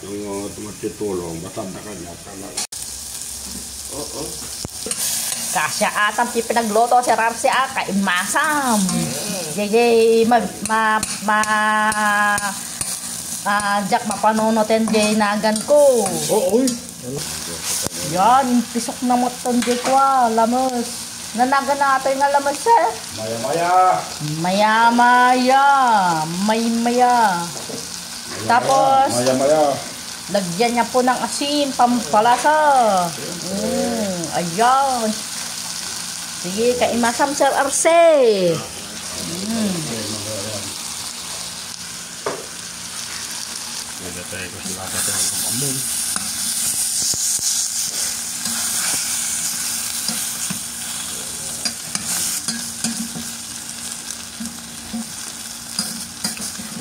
Ang tumatutulong, matanda ka niya. Oo. Kasya atang pinagluto si Ramsey kay masam. Jay Jack mapanunutin jay nagan ko. Oo. Yan, yung pisok na mo ton jay ko lamos. Nanagan natin nga lamos eh. Maya-maya. Tapos lagyan niya po ng asin, pampalasa. Ayan. Sige, kaimasam Sir Arce.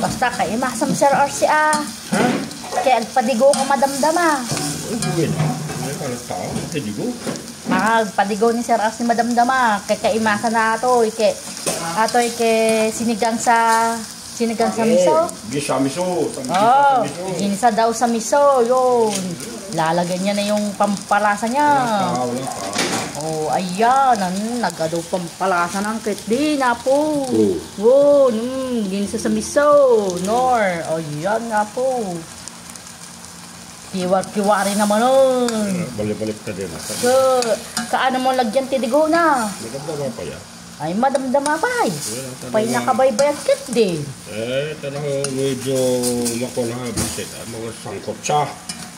Basta kaimasam Sir Arce kaya agpadigo ko madamdama. Padigo ni Sir Arce ni madamdama. Kaya kaimasa na ito. Ato'y sinigang sa miso. Gisa miso. Ginisa daw sa miso. Yun. Lalagyan niya na yung pampalasa niya. Ayan. Nagadaw pampalasa ng kitdi na po. Ginisa sa miso. Ayan nga po. Kiwari naman nun. Balik-balik ka din. Kaano mo lagyan tidigo na? Madamdama pa yan. Ay, madamdama pa ay. Pay nakabaybayat kit din. Tanong medyo makuha na bisit. Mga sangkot siya.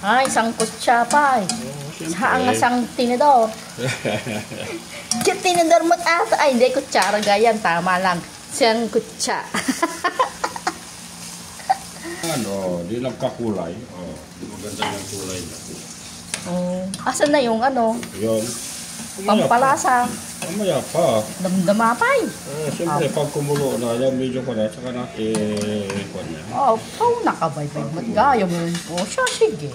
Ay, sangkot siya pa ay. Saan nga sang tinidor? Kit tinidor mo ata. Ay, hindi kutsara gayan. Tama lang. Siyang kutsa. Di lang kakulay. Maganda yung kulay na. Asan na yung Yun. pampalasa? Mamaya pa. Damdama pa ay. Siyempre, pag kumulo na, yung medyo ko na, saka natin, nakabaybay mo't gaya mo. Siya, sige.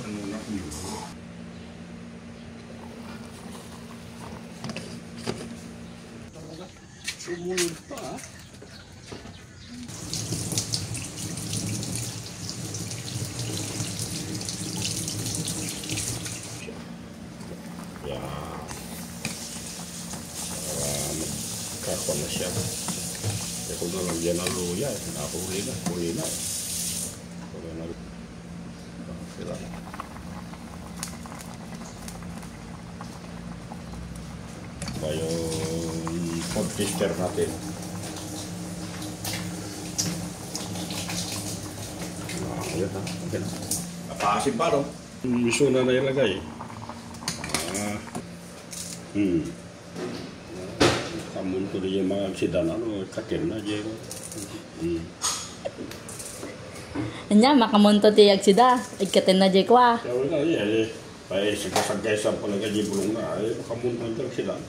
Sumunod pa, Kako na siya. Kaya kung nalagyan ng luya, nakahuli na. Sila. Ito yung food tester natin. Ayan na. Napaasin pa, no? Miso na ilagay. Kamun ko din yung mga aksidan, kakin na dyan. Anya, makamunto ti agsida. Ikatin na dyan ko Kaya na, Ay, sagay sa palagay bulong na. Ay, makamunto dyan aksidan.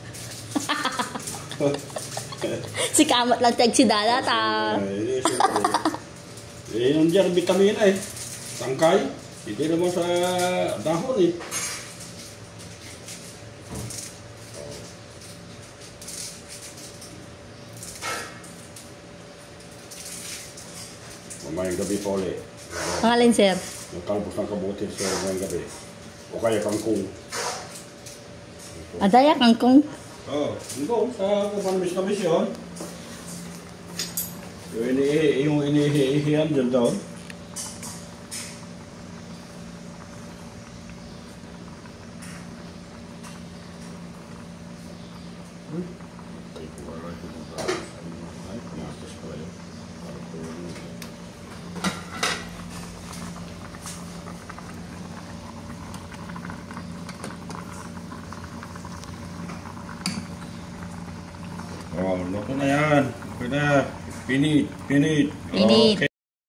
Si kamot lang ti agsida ta. Yung dyan, vitamina Tangkay. Hindi naman sa dahon Mamayang gabi pa ulit. Pangalin, sir? Nagkalbos ng kabutin sa mamayang gabi. O kaya kangkong. Adaya kangkong? Kangkong. Sa kumamis na misyon. Yung inihihihan dyan doon. Luto na yan. Okay na. Pinit. Pinit. Okay.